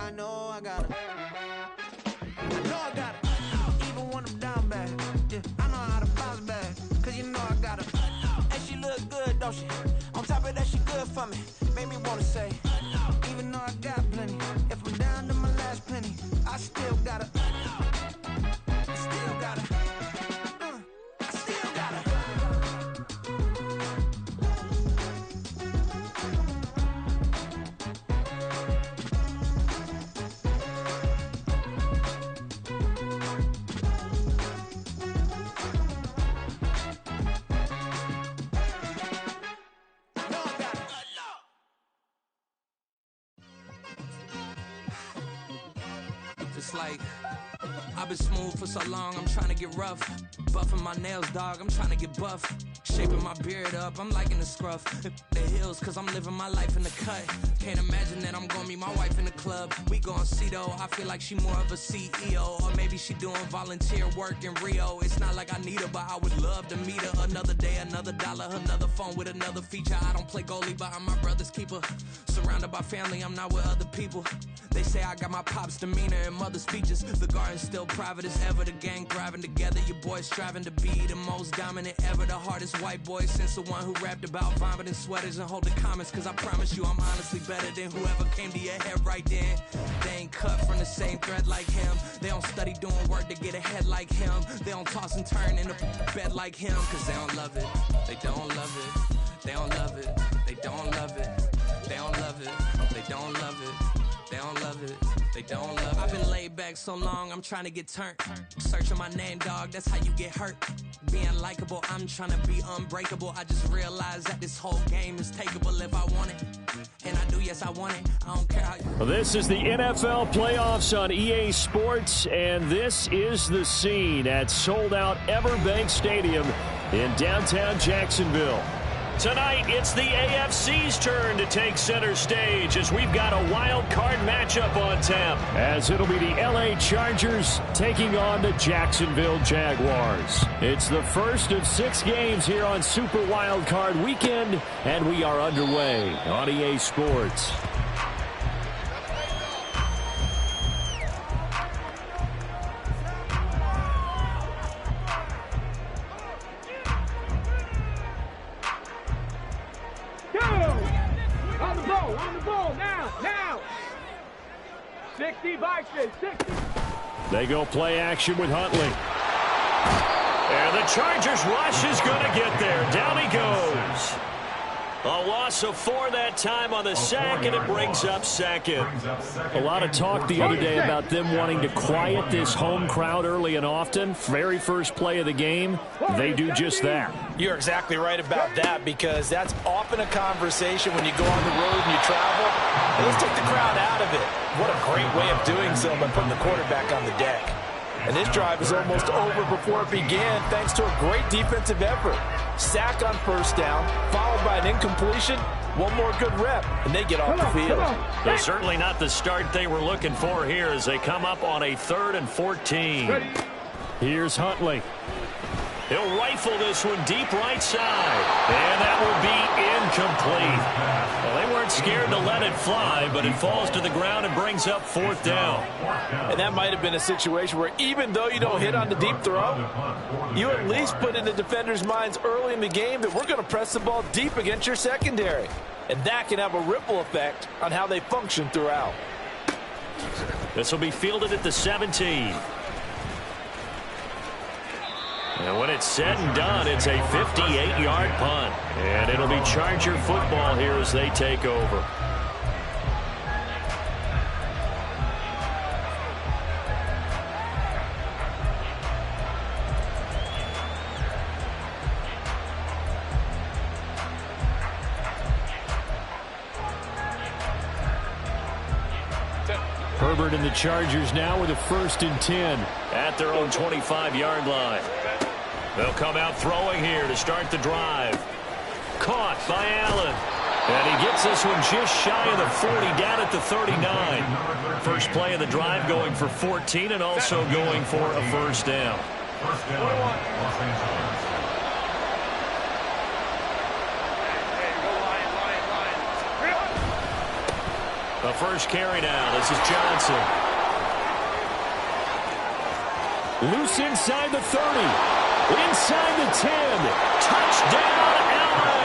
I know I got it. I know I got it. Even when I'm down bad, yeah, I know how to bounce back. Cause you know I got it. And she look good, don't she? On top of that, she good for me. Made me wanna say, even though I got plenty, if I'm down to my last penny, I still got it. I still got it. I still got it. It's like, I've been smooth for so long, I'm trying to get rough. Buffing my nails, dog, I'm trying to get buff. Shaping my beard up, I'm liking the scruff. The heels, cause I'm living my life in the cut. Can't imagine that I'm gonna meet my wife in the club. We gon' see though, I feel like she more of a CEO. Or maybe she doing volunteer work in Rio. It's not like I need her, but I would love to meet her. Another day, another dollar, another phone with another feature. I don't play goalie, but I'm my brother's keeper. Surrounded by family, I'm not with other people. They say I got my pop's demeanor and mother's features. The garden's still private as ever. The gang thriving together. Your boys striving to be the most dominant ever. The hardest white boy since the one who rapped about vomiting sweaters and holding comments. Cause I promise you I'm honestly better than whoever came to your head right then. They ain't cut from the same thread like him. They don't study doing work to get ahead like him. They don't toss and turn in the bed like him. Cause they don't love it. They don't love it. They don't love it. They don't love it. They don't love it. They don't love it. They don't love it, they don't love it. I've been laid back so long, I'm trying to get turned. Searching my name, dog, that's how you get hurt. Being likable, I'm trying to be unbreakable. I just realized that this whole game is takeable if I want it. And I do, yes, I want it. I don't care how you... Well, this is the NFL playoffs on EA Sports, and this is the scene at sold-out Everbank Stadium in downtown Jacksonville. Tonight, it's the AFC's turn to take center stage as we've got a wild card matchup on tap. As it'll be the LA Chargers taking on the Jacksonville Jaguars. It's the first of 6 games here on Super Wild Card Weekend, and we are underway on EA Sports. On the ball, now! 60 by 60. They go play action with Huntley. And the Chargers rush is going to get there. Down he goes. A loss of 4 that time on the sack, and it brings up second. A lot of talk the other day about them wanting to quiet this home crowd early and often. Very first play of the game, they do just that. You're exactly right about that, because that's often a conversation when you go on the road and you travel. Hey, let's take the crowd out of it. What a great way of doing so by putting the quarterback on the deck. And this drive is almost over before it began thanks to a great defensive effort. Sack on first down, followed by an incompletion. One more good rep, and they get off the field. They're certainly not the start they were looking for here as they come up on a 3rd and 14. Here's Huntley. He'll rifle this one deep right side. And that will be incomplete. Well, they weren't scared to let it fly, but it falls to the ground and brings up 4th down. And that might have been a situation where even though you don't hit on the deep throw, you at least put in the defenders' minds early in the game that we're going to press the ball deep against your secondary. And that can have a ripple effect on how they function throughout. This will be fielded at the 17. And when it's said and done, it's a 58-yard punt. And it'll be Charger football here as they take over. Herbert and the Chargers now with a 1st and 10 at their own 25-yard line. They'll come out throwing here to start the drive. Caught by Allen. And he gets this one just shy of the 40, down at the 39. First play of the drive going for 14 and also going for a 1st down. The first carry now. This is Johnson. Loose inside the 30. Inside the 10. Touchdown, LA.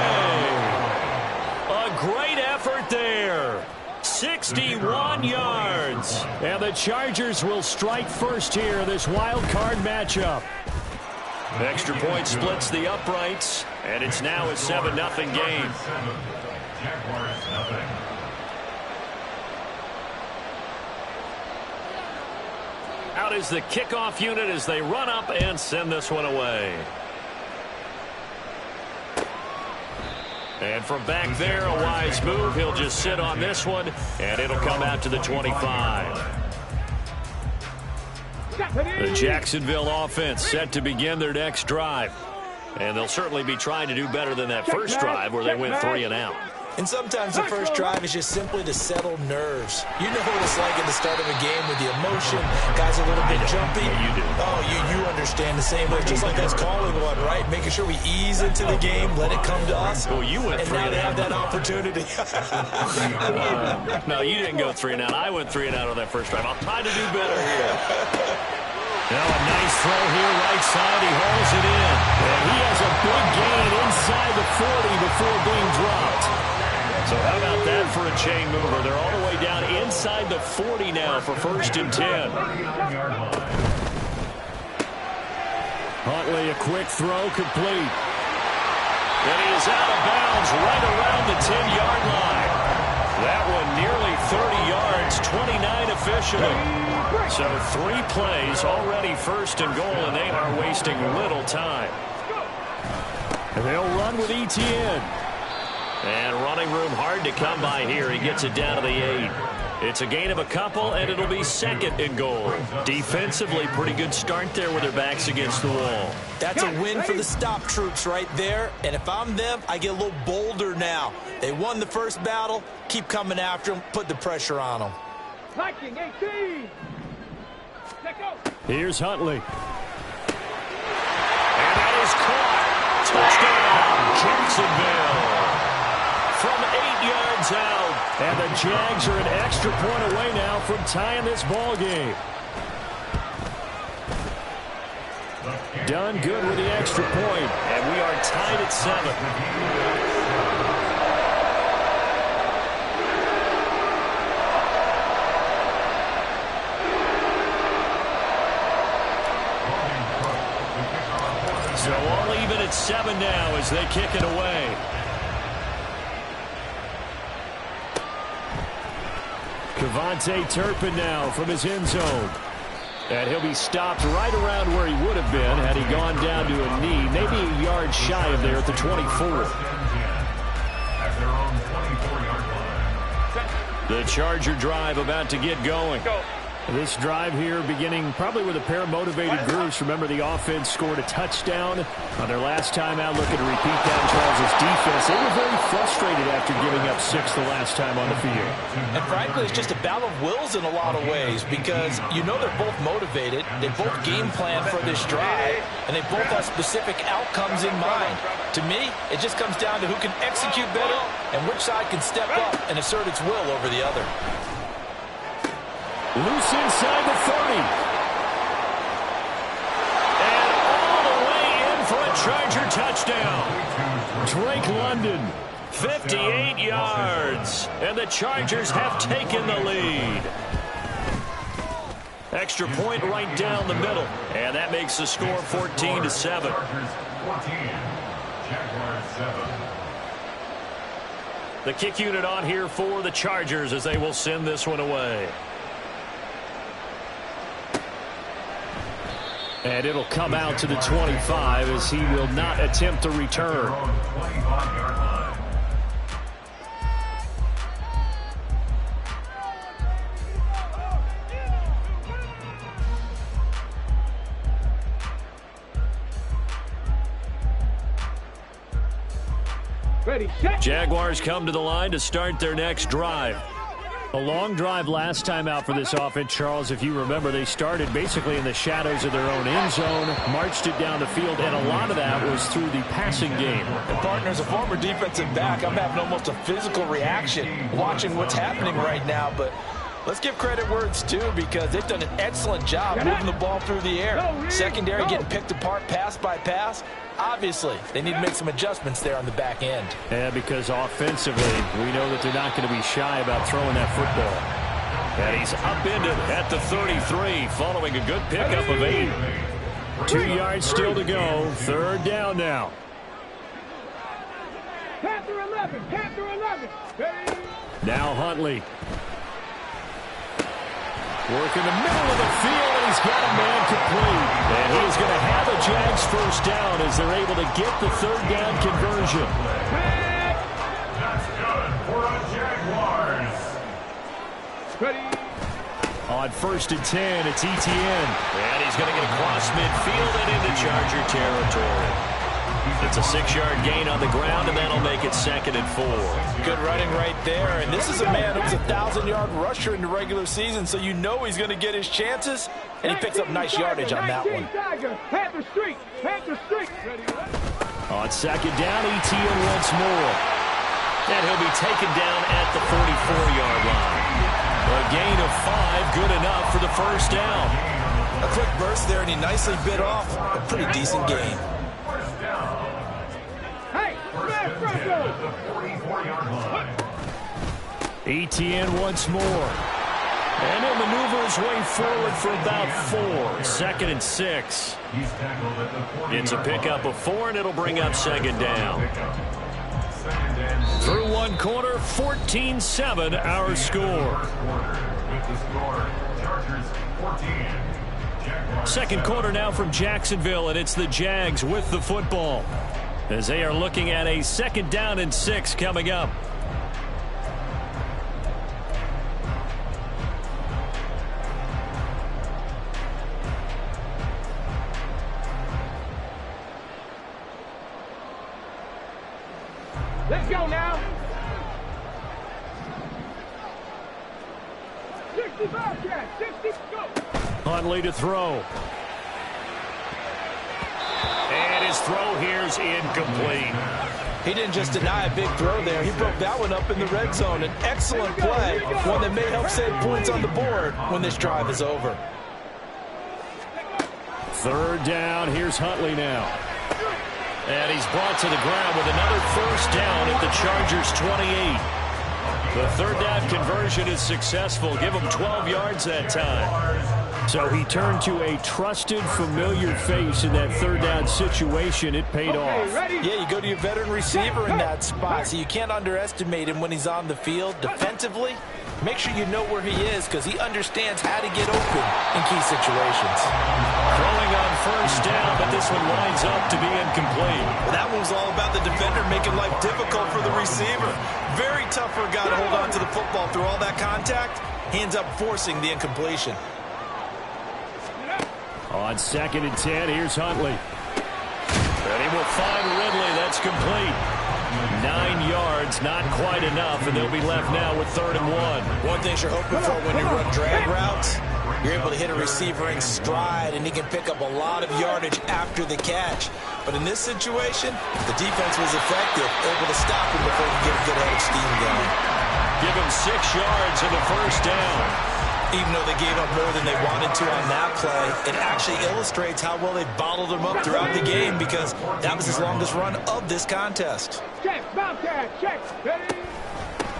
A great effort there. 61 yards. And the Chargers will strike first here in this wild card matchup. Extra point splits the uprights, and it's now a 7-0 game. Out is the kickoff unit as they run up and send this one away. And from back there, a wise move. He'll just sit on this one, and it'll come out to the 25. The Jacksonville offense set to begin their next drive. And they'll certainly be trying to do better than that first drive where they went 3 and out. And sometimes the first drive is just simply to settle nerves. You know what it's like at the start of a game with the emotion. Guys a little bit jumpy. You do. Oh, you understand the same way. Just like us calling one, right? Making sure we ease into the game, let it come to us. Well, you went and 3 now and they out. have that opportunity. No, you didn't go 3 and out. I went 3 and out on that first drive. I'll try to do better here. Now a nice throw here, right side. He hauls it in. And he has a big gain inside the 40 before being dropped. So how about that for a chain mover? They're all the way down inside the 40 now for 1st and 10. Huntley, a quick throw, complete. And he is out of bounds right around the 10-yard line. That one nearly 30 yards, 29 officially. So 3 plays, already 1st and goal, and they are wasting little time. And they'll run with Etienne. And running room hard to come by here. He gets it down to the 8. It's a gain of a couple, and it'll be 2nd and goal. Defensively, pretty good start there with their backs against the wall. That's a win for the stop troops right there. And if I'm them, I get a little bolder now. They won the first battle. Keep coming after them. Put the pressure on them. Liking 18. Here's Huntley. And that is caught. Touchdown, Jacksonville. From 8 yards out. And the Jags are an extra point away now from tying this ball game. Done good with the extra point. And we are tied at 7. So all even at 7 now as they kick it away. Kevontae Turpin now from his end zone. And he'll be stopped right around where he would have been had he gone down to a knee, maybe a yard shy of there at the 24. The Charger drive about to get going. This drive here beginning probably with a pair of motivated groups. Remember, the offense scored a touchdown on their last time out, looking to repeat that in Charles' defense. They were very frustrated after giving up 6 the last time on the field. And frankly, it's just a battle of wills in a lot of ways because you know they're both motivated. They both game plan for this drive, and they both have specific outcomes in mind. To me, it just comes down to who can execute better and which side can step up and assert its will over the other. Loose inside the 30. And all the way in for a Charger touchdown. Drake London, 58 yards. And the Chargers have taken the lead. Extra point right down the middle. And that makes the score 14-7. The kick unit on here for the Chargers as they will send this one away. And it'll come out to the 25 as he will not attempt to return. Ready, set. Jaguars come to the line to start their next drive. A long drive last time out for this offense, Charles. If you remember, they started basically in the shadows of their own end zone, marched it down the field, and a lot of that was through the passing game. And partners, a former defensive back, I'm having almost a physical reaction watching what's happening right now, but let's give credit where it's due because they've done an excellent job moving the ball through the air. Secondary getting picked apart pass by pass. Obviously, they need to make some adjustments there on the back end. Yeah, because offensively, we know that they're not going to be shy about throwing that football. And he's upended at the 33 following a good pickup of 8. 2 yards still to go. Third down now. Panther 11, Panther 11. Now Huntley. Work in the middle of the field, and he's got a man complete. And he is going to have a Jags first down as they're able to get the third down conversion. That's good for the Jaguars. Ready. On 1st and 10, it's Etienne. And he's going to get across midfield and into Charger territory. It's a 6-yard gain on the ground, and that'll make it 2nd and 4. Good running right there, and this is a man who was a 1,000-yard rusher in the regular season, so you know he's going to get his chances, and he picks up nice yardage on that one. Panther Street, Panther Street. On 2nd down, Etienne once more. And he'll be taken down at the 44-yard line. A gain of 5, good enough for the first down. A quick burst there, and he nicely bit off a pretty decent gain. Etienne once more. And he'll maneuver his way forward for about 4. 2nd and 6. It's a pickup of 4, and it'll bring up 2nd down. Through one quarter, 14-7 our score. Second quarter now from Jacksonville, and it's the Jags with the football as they are looking at a 2nd down and 6 coming up. Let's go now. 65, Jack. 60, go. Huntley to throw. And his throw here's incomplete. He didn't just deny a big throw there. He broke that one up in the red zone. An excellent play, one that may help save points on the board when this drive is over. 3rd down. Here's Huntley now. And he's brought to the ground with another first down at the Chargers' 28. The third down conversion is successful. Give him 12 yards that time. So he turned to a trusted, familiar face in that third down situation. It paid off. Yeah, you go to your veteran receiver in that spot, so you can't underestimate him when he's on the field. Defensively, make sure you know where he is because he understands how to get open in key situations. Throwing on first down, but this one winds up to be incomplete. Well, that one was all about the defender making life difficult for the receiver. Very tough for a guy to hold on to the football through all that contact. He ends up forcing the incompletion. On 2nd and 10, here's Huntley. And he will find Ridley. That's complete. 9 yards, not quite enough, and they'll be left now with 3rd and 1. One thing you're hoping for when you run drag routes, you're able to hit a receiver in stride, and he can pick up a lot of yardage after the catch. But in this situation, the defense was effective, able to stop him before he could get a good head of steam going. Give him 6 yards and the first down. Even though they gave up more than they wanted to on that play, it actually illustrates how well they bottled them up throughout the game because that was his longest run of this contest. Check, Bobcat, check. Ready.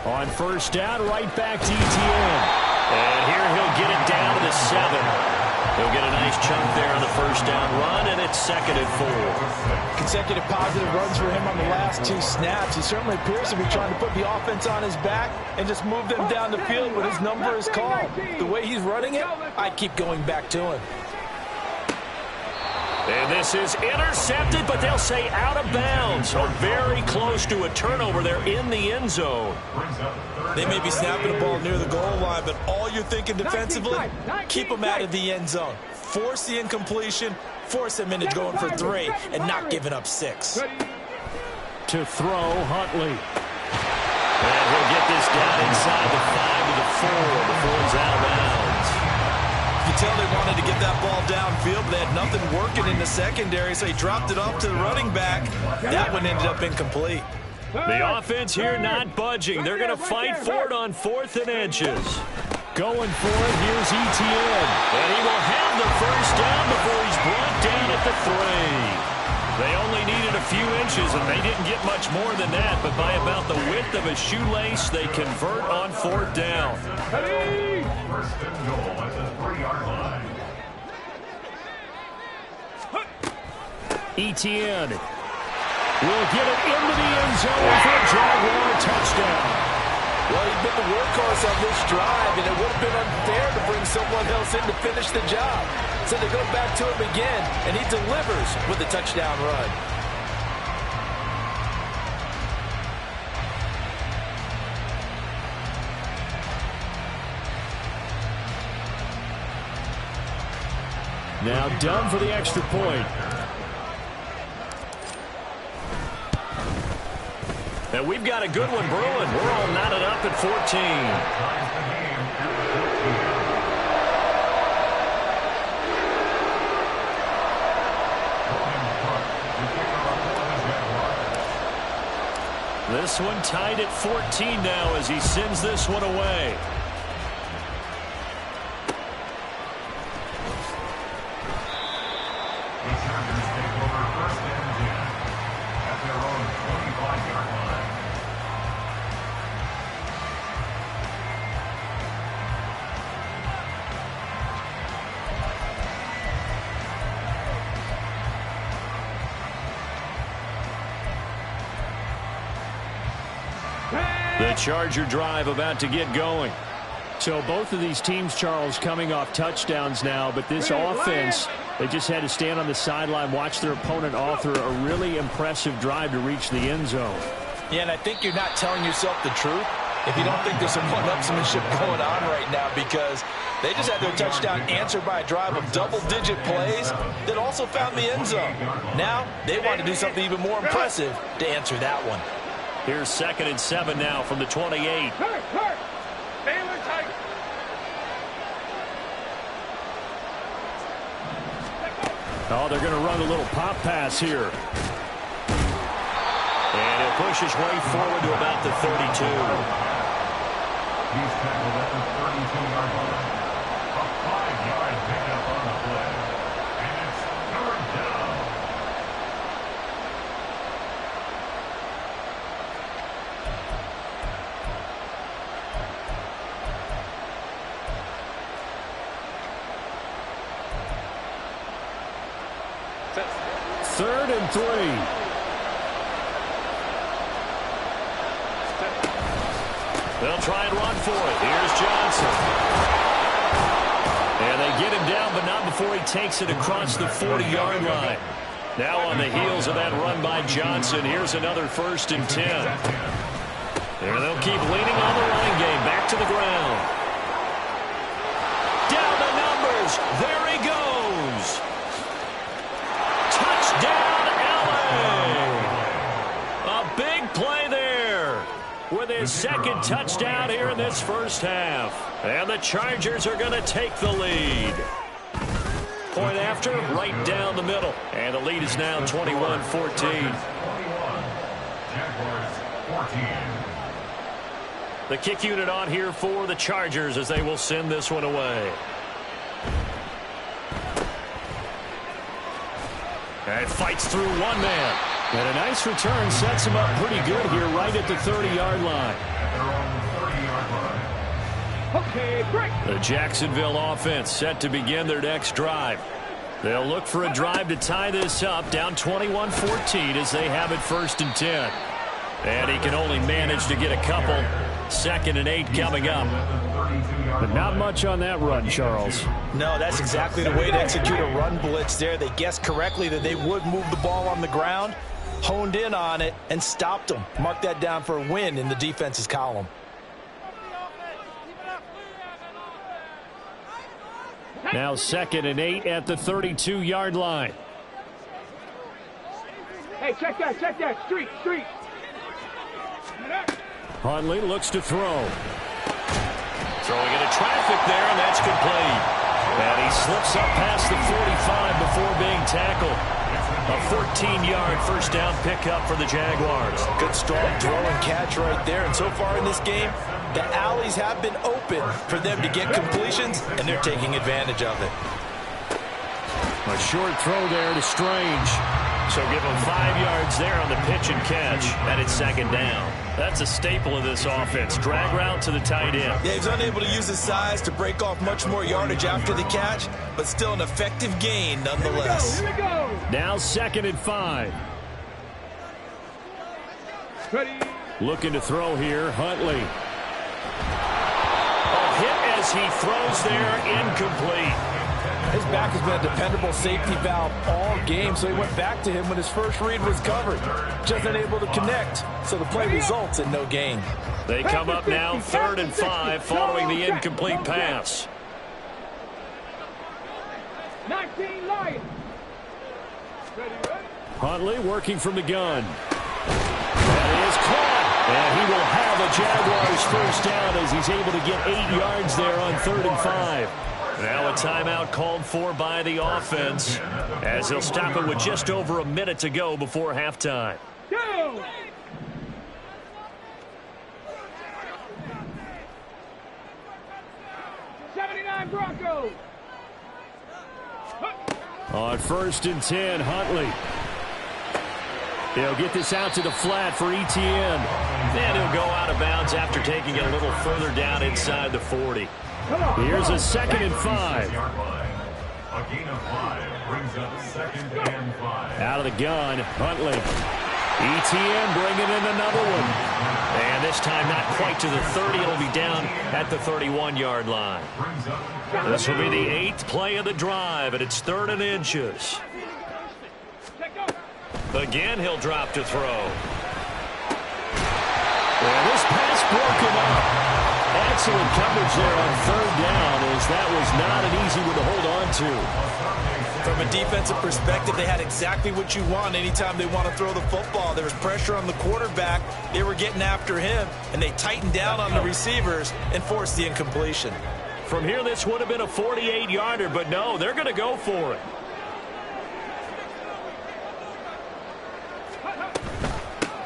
On first down, right back to Etienne. And here he'll get it down to the 7. He'll get a nice chunk there on the first down run, and it's 2nd and 4. Consecutive positive runs for him on the last 2 snaps. He certainly appears to be trying to put the offense on his back and just move them down the field when his number is called. The way he's running it, I keep going back to him. And this is intercepted, but they'll say out of bounds. So very close to a turnover there in the end zone. They may be snapping the ball near the goal line, but all you're thinking defensively, keep them out of the end zone. Force the incompletion, force them into going for 3, and not giving up 6. To throw, Huntley. And he'll get this down inside the 5 to the before it's out of bounds. You tell they wanted to get that ball downfield, but they had nothing working in the secondary, so he dropped it off to the running back. That one ended up incomplete. The offense here not budging. They're going to fight for it on 4th and inches. Going for it, here's Etienne. And he will have the first down before he's brought down at the 3. They only needed a few inches, and they didn't get much more than that. But by about the width of a shoelace, they convert on 4th down. First and goal at the 3-yard line. Etienne will get it into the end zone for a Jaguar touchdown. Well, he's been the workhorse on this drive, and it would have been unfair to bring someone else in to finish the job. So they go back to him again, and he delivers with a touchdown run. Now done for the extra point. And we've got a good one brewing. We're all knotted up at 14. This one tied at 14 now as he sends this one away. The Chargers take over 1st and 10 at their own 25-yard line. The Charger drive about to get going. So both of these teams, Charles, coming off touchdowns now, but this offense, they just had to stand on the sideline, watch their opponent author a really impressive drive to reach the end zone. Yeah, and I think you're not telling yourself the truth if you don't think there's some one-upsmanship going on right now, because they just had their touchdown answered by a drive of double-digit plays that also found the end zone. Now they want to do something even more impressive to answer that one. Here's 2nd and 7 now from the 28. Oh, they're going to run a little pop pass here. And he'll push his way forward to about the 32. He's tackled at the 32-yard line. A 5-yard pickup on the play. And it's 3rd down. Third and 3. They'll try and run for it. Here's Johnson. And they get him down, but not before he takes it across the 40-yard line. Now on the heels of that run by Johnson, here's another 1st and 10. And they'll keep leaning on the running game. Back to the ground. Down the numbers. There he goes. Touchdown, LA. A big play there with his 2nd touchdown here in this first half. And the Chargers are going to take the lead. Point after, right down the middle. And the lead is now 21-14. Jaguars 14. The kick unit on here for the Chargers as they will send this one away. And fights through one man. And a nice return sets him up pretty good here right at the 30-yard line. Okay, great. The Jacksonville offense set to begin their next drive. They'll look for a drive to tie this up, down 21-14 as they have it 1st and 10. And he can only manage to get a couple. 2nd and 8 coming up. But not much on that run, Charles. No, that's exactly the way to execute a run blitz there. They guessed correctly that they would move the ball on the ground, honed in on it, and stopped them. Mark that down for a win in the defense's column. Now 2nd and 8 at the 32-yard line. Hey, check that. Street. Huntley looks to throw. Throwing into traffic there, and that's complete. And he slips up past the 45 before being tackled. A 14-yard first down pickup for the Jaguars. Good strong throw and catch right there. And so far in this game, the alleys have been open for them to get completions, and they're taking advantage of it. A short throw there to Strange. So give him 5 yards there on the pitch and catch, and it's second down. That's a staple of this offense. Drag route to the tight end. Yeah, he's unable to use his size to break off much more yardage after the catch, but still an effective gain nonetheless. Here we go. Now 2nd and 5. Ready. Looking to throw here, Huntley. A hit as he throws there, incomplete. His back has been a dependable safety valve all game, so he went back to him when his first read was covered. Just unable to connect, so the play results in no gain. They come up now 3rd and 5 following the incomplete pass. 19 Lions. Ready. Huntley working from the gun. That is caught. And he will have a Jaguars first down as he's able to get 8 yards there on 3rd and 5. Now a timeout called for by the offense as he'll stop it with just over a minute to go before halftime. Go! '79 Broncos. On 1st and 10, Huntley. He'll get this out to the flat for Etienne. Then he'll go out of bounds after taking it a little further down inside the 40. Here's a 2nd and 5. A gain of 5 brings up 2nd and 5. Out of the gun, Huntley. Etienne bringing in another one. And this time not quite to the 30. It'll be down at the 31-yard line. This will be the 8th play of the drive, and it's 3rd and inches. Again, he'll drop to throw. And this pass broken up. Excellent coverage there on 3rd down, as that was not an easy one to hold on to. From a defensive perspective, they had exactly what you want anytime they want to throw the football. There was pressure on the quarterback. They were getting after him, and they tightened down on the receivers and forced the incompletion. From here, this would have been a 48-yarder, but no, they're going to go for it.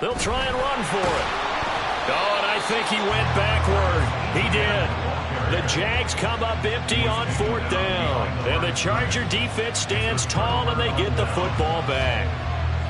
They'll try and run for it. Oh, and I think he went backward. He did. The Jags come up empty on 4th down. And the Charger defense stands tall, and they get the football back.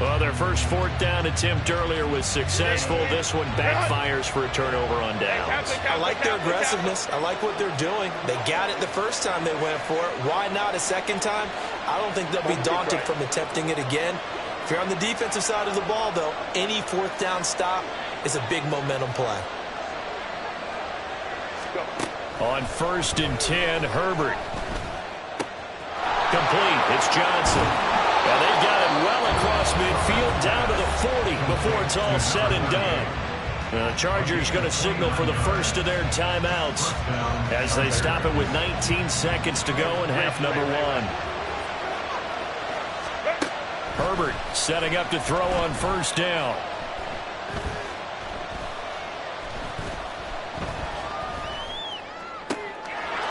Well, their first 4th down attempt earlier was successful. This one backfires for a turnover on downs. I like their aggressiveness. I like what they're doing. They got it the first time they went for it. Why not a second time? I don't think they'll be daunted from attempting it again. If you're on the defensive side of the ball, though, any 4th down stop is a big momentum play. On 1st and 10, Herbert. Complete. It's Johnson. Now they've got it well across midfield down to the 40 before it's all said and done. The Chargers going to signal for the first of their timeouts as they stop it with 19 seconds to go in half number 1. Herbert setting up to throw on 1st down.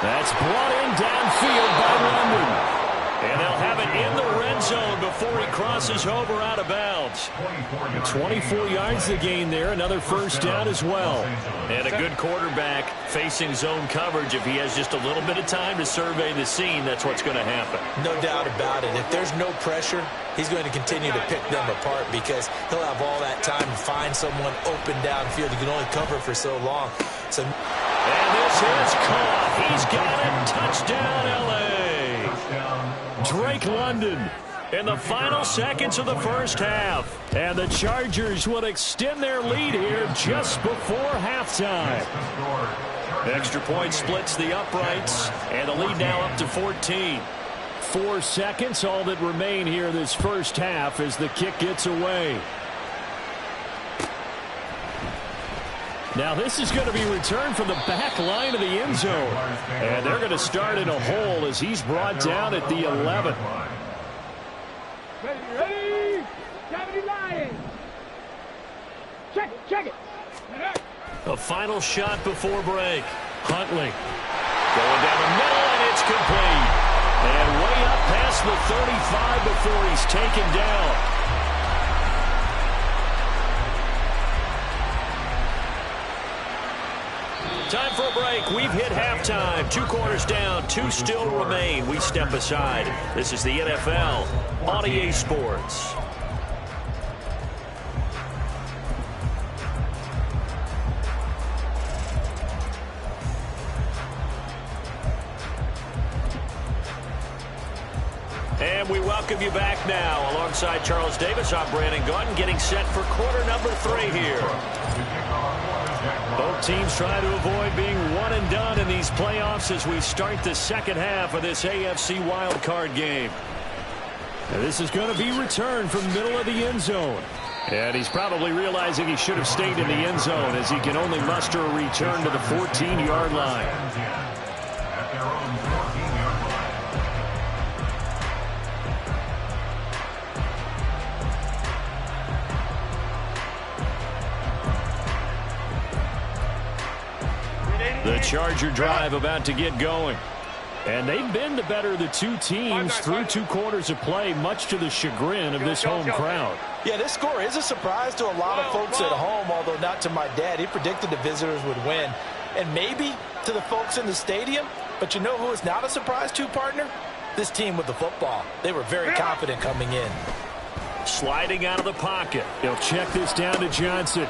That's brought in downfield by London. And they'll have it in the red zone before he crosses over out of bounds. 24 yards to gain there. Another first down as well. And a good quarterback facing zone coverage. If he has just a little bit of time to survey the scene, that's what's going to happen. No doubt about it. If there's no pressure, he's going to continue to pick them apart because he'll have all that time to find someone open downfield. He can only cover for so long. So, and this is caught. He's got it. Touchdown, L.A. Drake London in the final seconds of the first half. And the Chargers will extend their lead here just before halftime. Extra point splits the uprights, and the lead now up to 14. 4 seconds, all that remain here this first half as the kick gets away. Now this is going to be returned from the back line of the end zone. And they're going to start in a hole as he's brought down at the 11. Ready? 70 Lions. Check it. A final shot before break. Huntley going down the middle, and it's complete. And way up past the 35 before he's taken down. Time for a break. We've hit halftime. 2 quarters down. 2 still remain. We step aside. This is the NFL on EA Sports. And we welcome you back now. Alongside Charles Davis, I'm Brandon Gaudin, getting set for quarter number 3 here. Both teams try to avoid being one and done in these playoffs as we start the second half of this AFC wildcard game. Now this is going to be returned from the middle of the end zone. And he's probably realizing he should have stayed in the end zone as he can only muster a return to the 14-yard line. At their own 14-yard line. The Charger drive about to get going. And they've been the better of the 2 teams through 2 quarters of play, much to the chagrin of this home crowd. Yeah, this score is a surprise to a lot of folks at home, although not to my dad. He predicted the visitors would win. And maybe to the folks in the stadium. But you know who is not a surprise to, partner? This team with the football. They were very confident coming in. Sliding out of the pocket. He'll check this down to Johnson.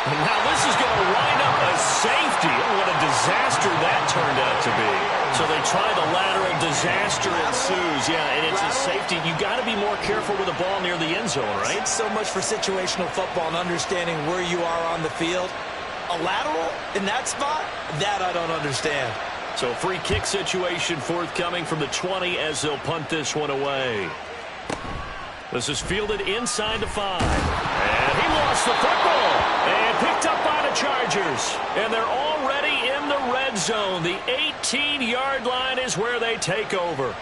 And now this is going to wind up a safety. What a disaster that turned out to be. So they try the lateral, disaster ensues. Yeah, and it's a safety. You got to be more careful with the ball near the end zone, right? So much for situational football and understanding where you are on the field. A lateral in that spot? That I don't understand. So free kick situation forthcoming from the 20 as they'll punt this one away. This is fielded inside the 5. And he lost the football. And picked up by the Chargers. And they're already in the red zone. The 18-yard line is where they take over.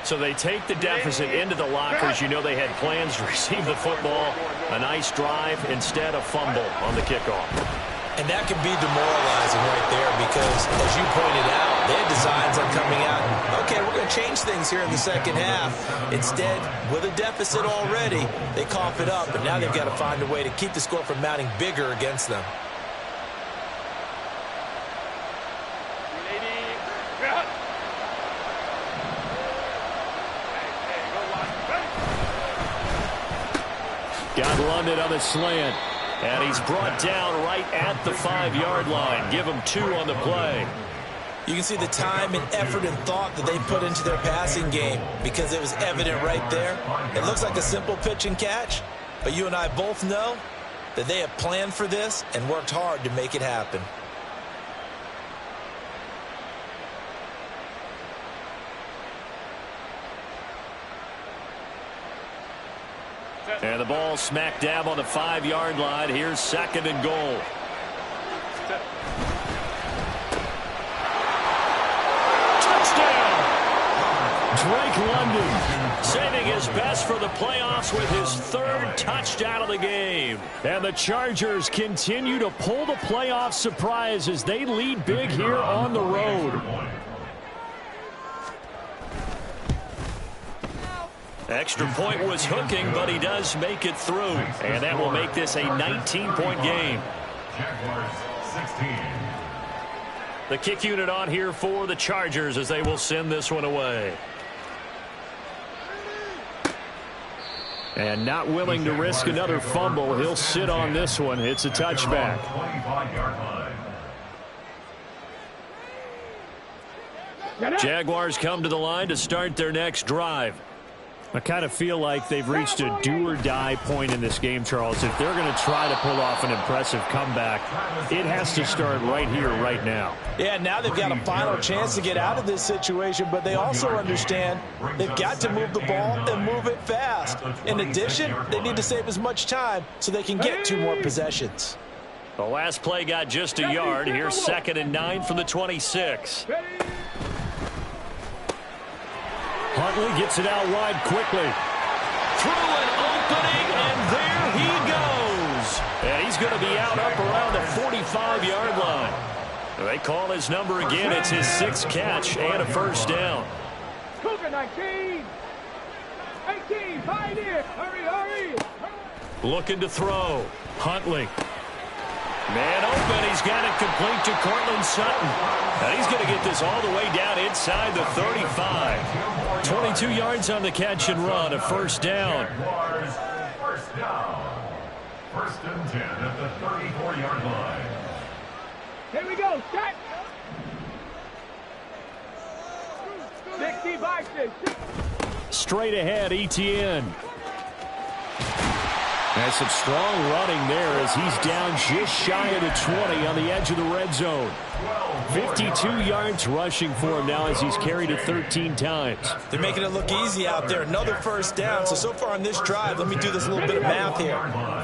So they take the deficit into the lockers. You know they had plans to receive the football. A nice drive, instead a fumble on the kickoff. And that can be demoralizing right there because, as you pointed out, they had designs on coming out and, okay, we're going to change things here in the second half. Instead, with a deficit already, they cough it up, and now they've got to find a way to keep the score from mounting bigger against them. Got London on the slant. And he's brought down right at the 5-yard line. Give him 2 on the play. You can see the time and effort and thought that they put into their passing game because it was evident right there. It looks like a simple pitch and catch, but you and I both know that they have planned for this and worked hard to make it happen. And the ball smack dab on the 5-yard line. Here's 2nd and goal. Touchdown! Drake London saving his best for the playoffs with his 3rd touchdown of the game. And the Chargers continue to pull the playoff surprise as they lead big here on the road. Extra point was hooking, but he does make it through. And that will make this a 19-point game. Jaguars 16. The kick unit on here for the Chargers as they will send this one away. And not willing to risk another fumble, he'll sit on this one. It's a touchback. 25-yard line. Jaguars come to the line to start their next drive. I kind of feel like they've reached a do-or-die point in this game, Charles. If they're going to try to pull off an impressive comeback, it has to start right here, right now. Yeah, now they've got a final chance to get out of this situation, but they also understand they've got to move the ball and move it fast. In addition, they need to save as much time so they can get 2 more possessions. The last play got just a yard. Here's 2nd and 9 from the 26. Huntley gets it out wide quickly. Through an opening, and there he goes. And he's he's going to be out up around the 45-yard line. They call his number again. It's his 6th catch and a first down. Cougar 19. 18. Pioneer. Hurry, hurry. Looking to throw. Huntley. Man open. He's got it complete to Cortland Sutton. And he's going to get this all the way down inside the 35. 22 yards on the catch and run. A first down. First down. 1st and 10 at the 34-yard line. Here we go. Set. 60 boxes. Straight ahead, Etienne. Has some strong running there as he's down just shy of the 20 on the edge of the red zone. 52 yards rushing for him now as he's carried it 13 times. They're making it look easy out there. Another first down. So far on this drive, let me do this little bit of math here.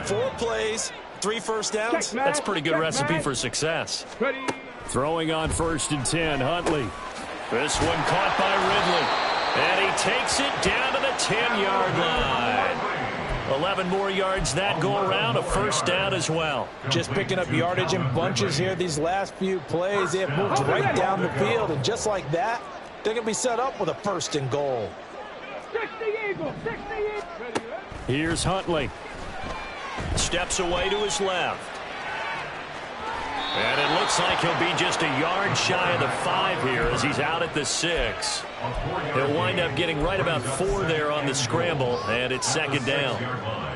4 plays, 3 first downs. That's a pretty good recipe for success. Ready. Throwing on 1st and 10, Huntley. This one caught by Ridley. And he takes it down to the 10-yard line. 11 more yards that go around, a first down as well. Just picking up yardage in bunches here. These last few plays, they have moved right down the field. And just like that, they're going to be set up with a 1st and goal. 60 Eagles. 60 Eagles. Here's Huntley. Steps away to his left. And it looks like he'll be just a yard shy of the 5 here as he's out at the 6. He'll wind up getting right about 4 there on the scramble, and it's 2nd down.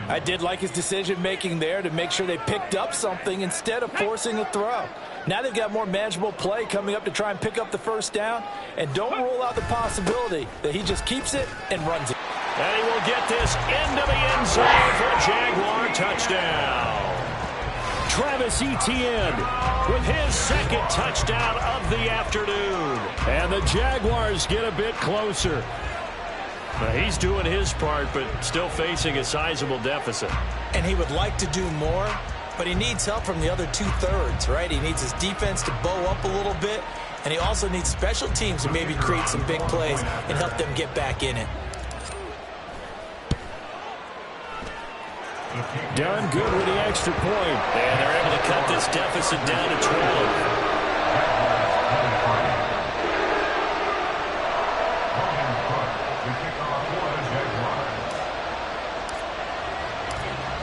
I did like his decision-making there to make sure they picked up something instead of forcing a throw. Now they've got more manageable play coming up to try and pick up the first down, and don't rule out the possibility that he just keeps it and runs it. And he will get this into the end zone for a Jaguar touchdown. Travis Etienne with his 2nd touchdown of the afternoon. And the Jaguars get a bit closer. He's doing his part, but still facing a sizable deficit. And he would like to do more, but he needs help from the other 2/3, right? He needs his defense to bow up a little bit, and he also needs special teams to maybe create some big plays and help them get back in it. Done good with the extra point. And they're able to cut this deficit down to 12.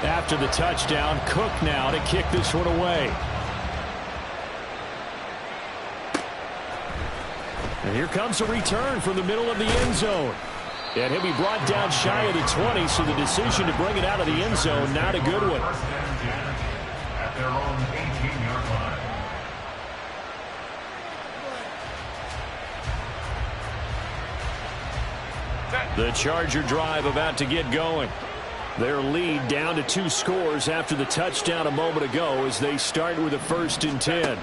After the touchdown, Cook now to kick this one away. And here comes a return from the middle of the end zone. And he'll be brought down shy of the 20, so the decision to bring it out of the end zone, not a good one. At their own 18-yard line. The Charger drive about to get going. Their lead down to 2 scores after the touchdown a moment ago as they start with a 1st and 10.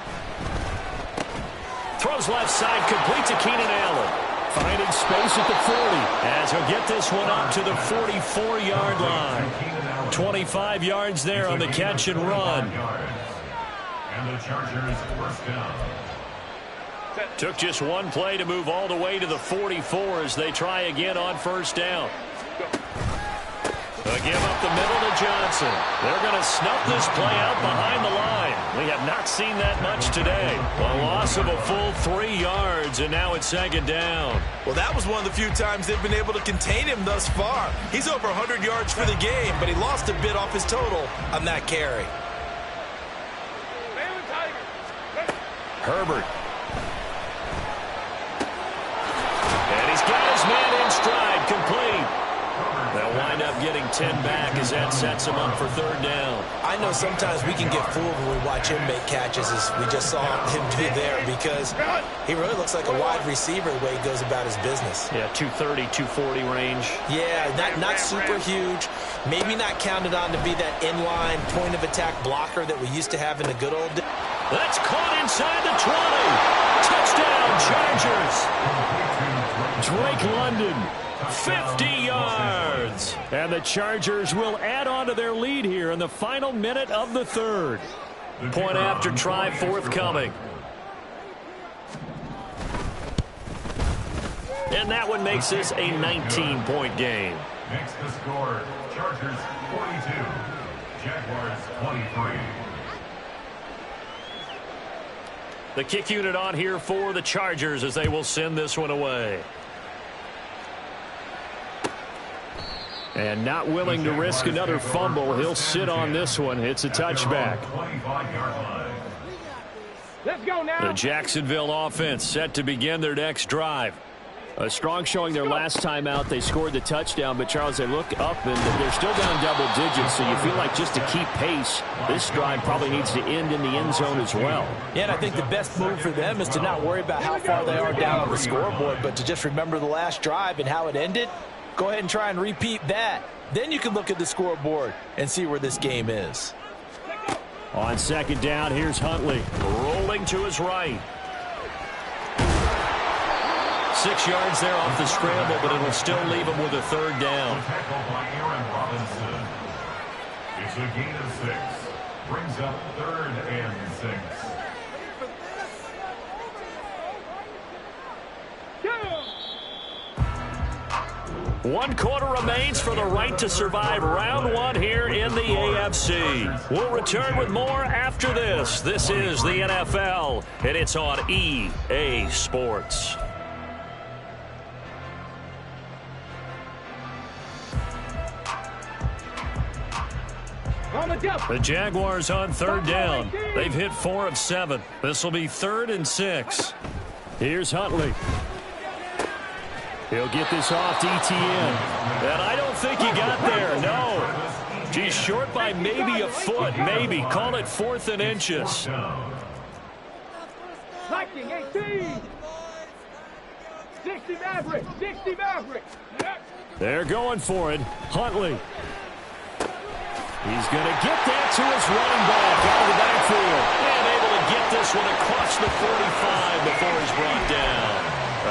Throws left side, complete to Keenan Allen. Finding space at the 40 as he'll get this one up to the 44-yard line. 25 yards there on the catch and run. And the Chargers first down. Took just one play to move all the way to the 44 as they try again on 1st down. They'll give up the middle to Johnson. They're going to snuff this play out behind the line. We have not seen that much today. A loss of a full 3 yards, and now it's 2nd down. Well, that was one of the few times they've been able to contain him thus far. He's over 100 yards for the game, but he lost a bit off his total on that carry. Herbert. And he's got his man in stride, complete. They'll wind up getting 10 back as that sets him up for 3rd down. I know sometimes we can get fooled when we watch him make catches as we just saw him do there because he really looks like a wide receiver the way he goes about his business. Yeah, 230, 240 range. Yeah, not super huge. Maybe not counted on to be that inline point of attack blocker that we used to have in the good old days. That's caught inside the 20. Touchdown, Chargers. Drake London. 50 yards. And the Chargers will add on to their lead here in the final minute of the 3rd. Point after try forthcoming. And that one makes this a 19-point game. Makes the score Chargers 42, Jaguars 23. The kick unit on here for the Chargers as they will send this one away. And not willing to risk another fumble. He'll sit on this one. It's a touchback. 25-yard line. Let's go now. The Jacksonville offense set to begin their next drive. A strong showing their last time out. They scored the touchdown, but Charles, they look up and they're still down double digits, so you feel like just to keep pace, this drive probably needs to end in the end zone as well. Yeah, and I think the best move for them is to not worry about how far they are down on the scoreboard, but to just remember the last drive and how it ended. Go ahead and try and repeat that. Then you can look at the scoreboard and see where this game is. On second down, here's Huntley rolling to his right. 6 yards there off the scramble, but it'll still leave him with a third down. Tackled by Aaron Robinson. It's a gain of 6. Brings up 3rd and 6. One quarter remains for the right to survive round one here in the AFC. We'll return with more after this. This is the NFL, and it's on EA Sports. The Jaguars on third down. They've hit 4 of 7. This will be 3rd and 6. Here's Huntley. He'll get this off to Etienne. And I don't think he got there. No. He's short by maybe a foot. Maybe. Call it 4th and inches. Lightning 18. 60 Maverick. 60 Maverick. They're going for it. Huntley. He's going to get that to his running back out of the backfield. And able to get this one across the 45 before he's brought down.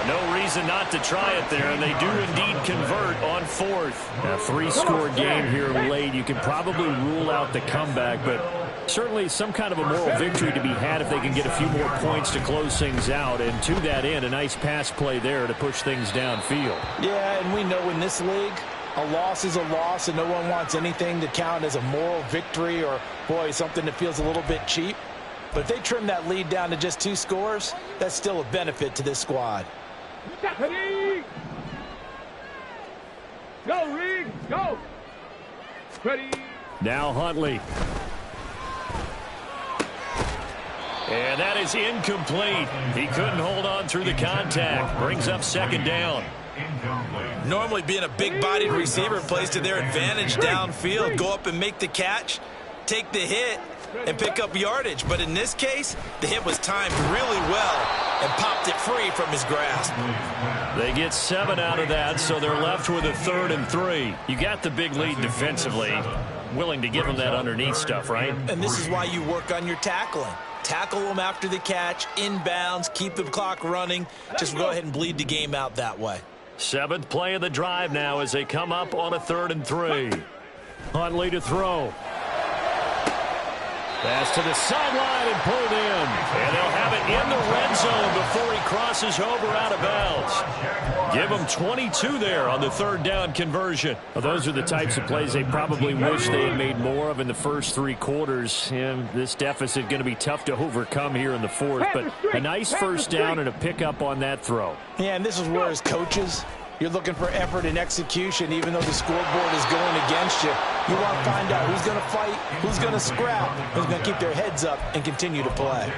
No reason not to try it there, and they do indeed convert on 4th. A 3-score game here late. You can probably rule out the comeback, but certainly some kind of a moral victory to be had if they can get a few more points to close things out. And to that end, a nice pass play there to push things downfield. Yeah, and we know in this league, a loss is a loss, and no one wants anything to count as a moral victory or, boy, something that feels a little bit cheap. But if they trim that lead down to just 2 scores, that's still a benefit to this squad. Ready. Go, Reed. Go. Ready. Now Huntley. And that is incomplete. He couldn't hold on through the contact. Brings up 2nd down. Normally being a big-bodied receiver plays to their advantage downfield. Go up and make the catch, take the hit, and pick up yardage. But in this case, the hit was timed really well and popped it free from his grasp. They get 7 out of that, so they're left with a 3rd and 3. You got the big lead defensively. Willing to give them that underneath stuff, right? And this is why you work on your tackling. Tackle them after the catch, inbounds, keep the clock running. Just go ahead and bleed the game out that way. 7th play of the drive now as they come up on a 3rd and 3. Huntley to throw. Pass to the sideline and pulled in. And they'll have it in the red zone before he crosses over out of bounds. Give them 22 there on the 3rd down conversion. Well, those are the types of plays they probably wish they had made more of in the first 3 quarters. And this deficit going to be tough to overcome here in the 4th. But a nice first down and a pickup on that throw. Yeah, and this is where as coaches, you're looking for effort and execution, even though the scoreboard is going against you. You want to find out who's going to fight, who's going to scrap, who's going to keep their heads up and continue to play.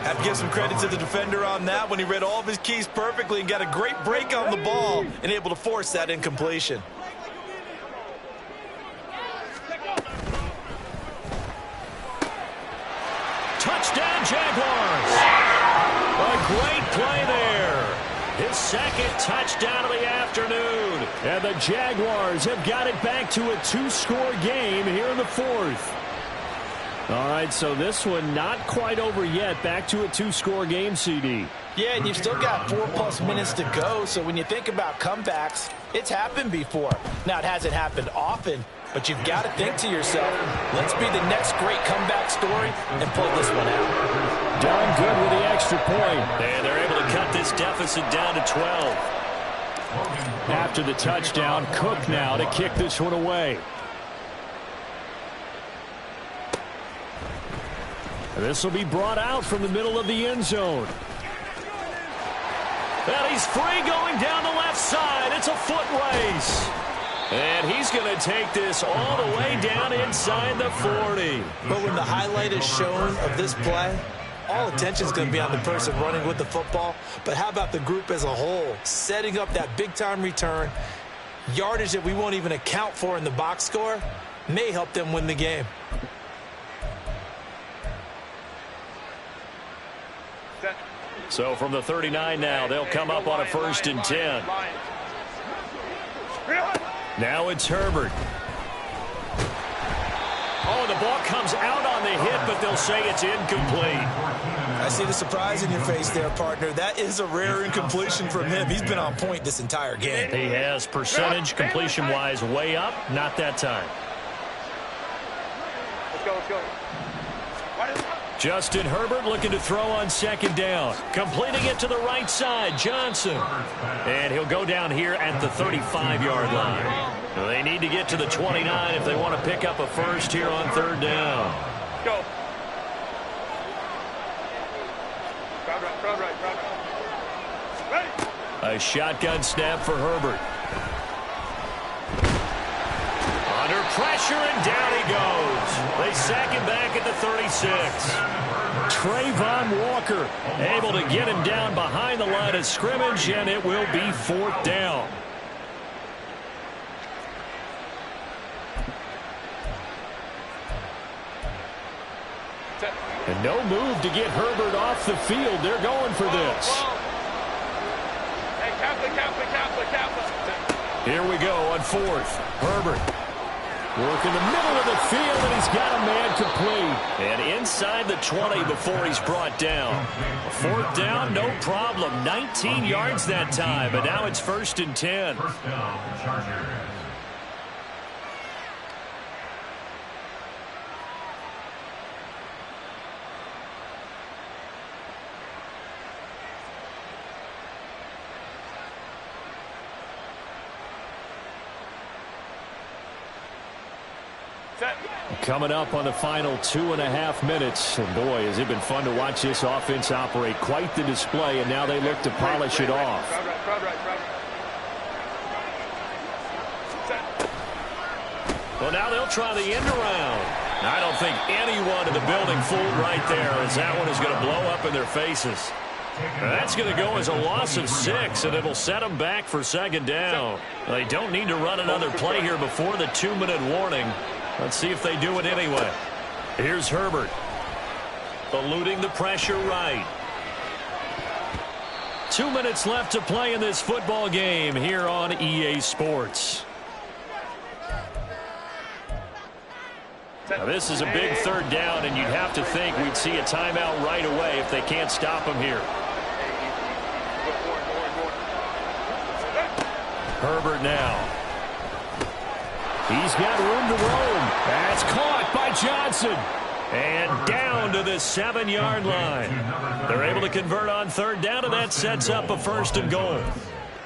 Have to give some credit to the defender on that when he read all of his keys perfectly and got a great break on the ball and able to force that incompletion. Touchdown, Jaguars! A great play there. His 2nd touchdown of the afternoon. And the Jaguars have got it back to a 2-score game here in the 4th. All right, so this one not quite over yet. Back to a 2-score game, CD. Yeah, and you've still got 4+ minutes to go. So when you think about comebacks, it's happened before. Now, it hasn't happened often, but you've got to think to yourself, let's be the next great comeback story and pull this one out. Done good with the extra point. And they're able to cut this deficit down to 12. After the touchdown, Cook now to kick this one away. This will be brought out from the middle of the end zone. And he's free going down the left side. It's a foot race. And he's going to take this all the way down inside the 40. But when the highlight is shown of this play, all attention is going to be on the person running with the football. But how about the group as a whole, setting up that big-time return, yardage that we won't even account for in the box score, may help them win the game. So from the 39 now, they'll come up on a 1st and 10. Now it's Herbert. Oh, the ball comes out on the hit, but they'll say it's incomplete. I see the surprise in your face there, partner. That is a rare incompletion from him. He's been on point this entire game. He has percentage completion-wise way up. Not that time. Let's go, let's go. Justin Herbert looking to throw on 2nd down. Completing it to the right side, Johnson. And he'll go down here at the 35-yard line. They need to get to the 29 if they want to pick up a first here on 3rd down. Go. Crowd right. Ready. A shotgun snap for Herbert. Under pressure, and down he goes. They sack him back at the 36. Trayvon Walker able to get him down behind the line of scrimmage, and it will be 4th down. And no move to get Herbert off the field. They're going for this. Hey, Kaplan. Here we go on 4th. Herbert. Working the middle of the field, and he's got a man complete. And inside the 20 before he's brought down. 4th down, no problem. 19 yards that time, but now it's 1st and 10. First down, Chargers. Coming up on the final 2.5 minutes. And boy, has it been fun to watch this offense operate. Quite the display, and now they look to polish it off. Crowd right. Well, now they'll try the end around. I don't think anyone in the building fooled right there, as that one is going to blow up in their faces. That's going to go as a loss of 6, and it'll set them back for 2nd down. They don't need to run another play here before the 2-minute warning. Let's see if they do it anyway. Here's Herbert. Eluding the pressure right. 2 minutes left to play in this football game here on EA Sports. Now this is a big 3rd down, and you'd have to think we'd see a timeout right away if they can't stop him here. Herbert now. He's got room to roam. That's caught by Johnson. And down to the 7-yard line. They're able to convert on 3rd down, and that sets up a 1st and goal.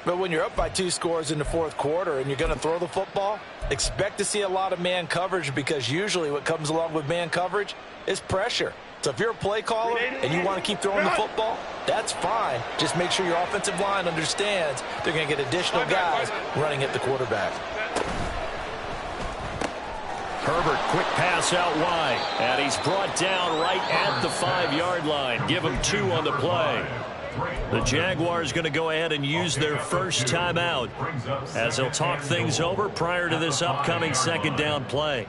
But when you're up by 2 scores in the 4th quarter and you're going to throw the football, expect to see a lot of man coverage, because usually what comes along with man coverage is pressure. So if you're a play caller and you want to keep throwing the football, that's fine. Just make sure your offensive line understands they're going to get additional guys running at the quarterback. Herbert, quick pass out wide. And he's brought down right at the 5-yard line. Give him 2 on the play. The Jaguars going to go ahead and use their first timeout as they'll talk things over prior to this upcoming 2nd down play.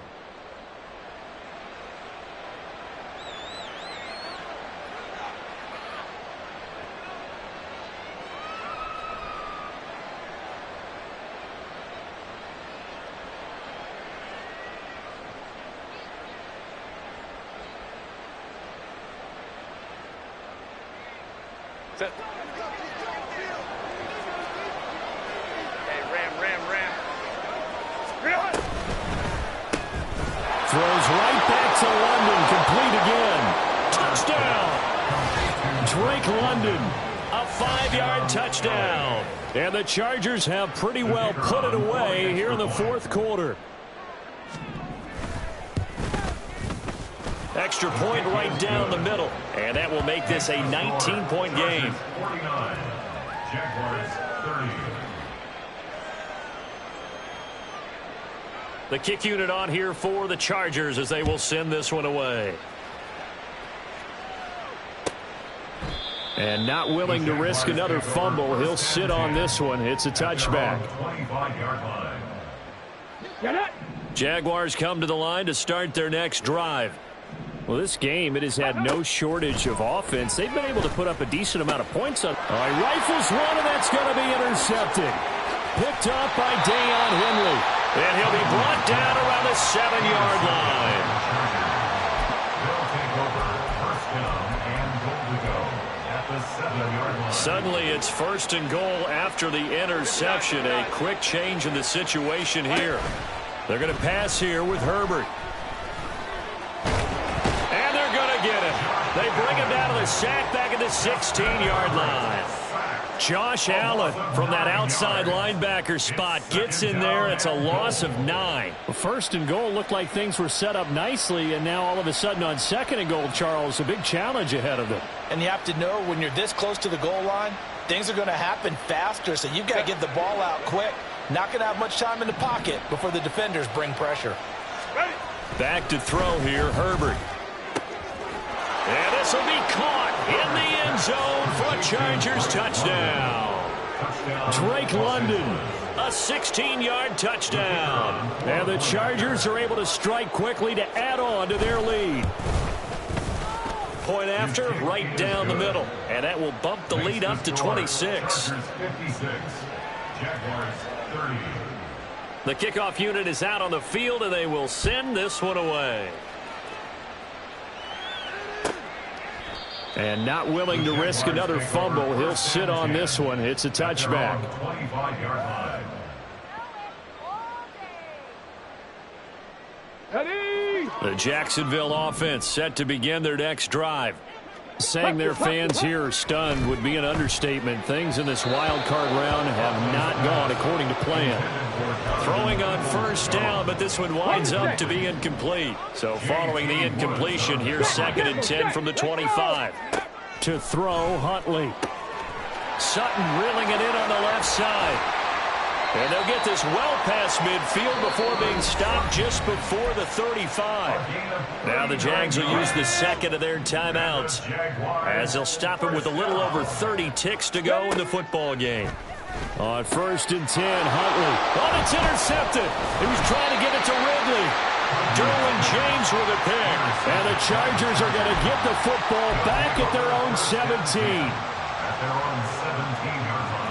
Set. Hey, ram. Throws right back to London. Complete again. Touchdown. Drake London. A 5-yard touchdown. And the Chargers have pretty well put it away here in the 4th quarter. Extra point right down the middle. And that will make this a 19-point game. 49. Jaguars 30. The kick unit on here for the Chargers as they will send this one away. And not willing to risk another fumble. He'll sit on this one. It's a touchback. 25-yard line. Jaguars come to the line to start their next drive. Well, this game, it has had no shortage of offense. They've been able to put up a decent amount of points on. All right, rifles one, and that's going to be intercepted. Picked up by Deion Henley. And he'll be brought down around the 7-yard line. They'll take over. First down and goal to go at the 7-yard line. Suddenly, it's first and goal after the interception. A quick change in the situation here. They're going to pass here with Herbert. And they're going to get it. They bring him down to the sack back at the 16-yard line. Josh Allen from that outside linebacker spot gets in there. It's a loss of 9. Well, first and goal looked like things were set up nicely, and now all of a sudden on second and goal, Charles, a big challenge ahead of them. And you have to know when you're this close to the goal line, things are going to happen faster, so you've got to get the ball out quick. Not going to have much time in the pocket before the defenders bring pressure. Back to throw here, Herbert. And this will be caught in the end zone for a Chargers touchdown. Drake London, a 16-yard touchdown. And the Chargers are able to strike quickly to add on to their lead. Point after, right down the middle. And that will bump the lead up to 26. 56. Jaguars 30. The kickoff unit is out on the field, and they will send this one away. And not willing to risk another fumble, he'll sit on this one. It's a touchback. 25-yard line. The Jacksonville offense set to begin their next drive. Saying their fans here are stunned would be an understatement. Things in this wild card round have not gone according to plan. Throwing on first down, but this one winds up to be incomplete. So following the incompletion, here's 2nd and 10 from the 25. To throw, Huntley. Sutton reeling it in on the left side. And they'll get this well past midfield before being stopped just before the 35. Now the Jags will use the second of their timeouts as they'll stop him with a little over 30 ticks to go in the football game. On 1st and 10, Huntley. Oh, it's intercepted. He was trying to get it to Ridley. Derwin James with a pick. And the Chargers are going to get the football back at their own 17. At their own 17-yard line.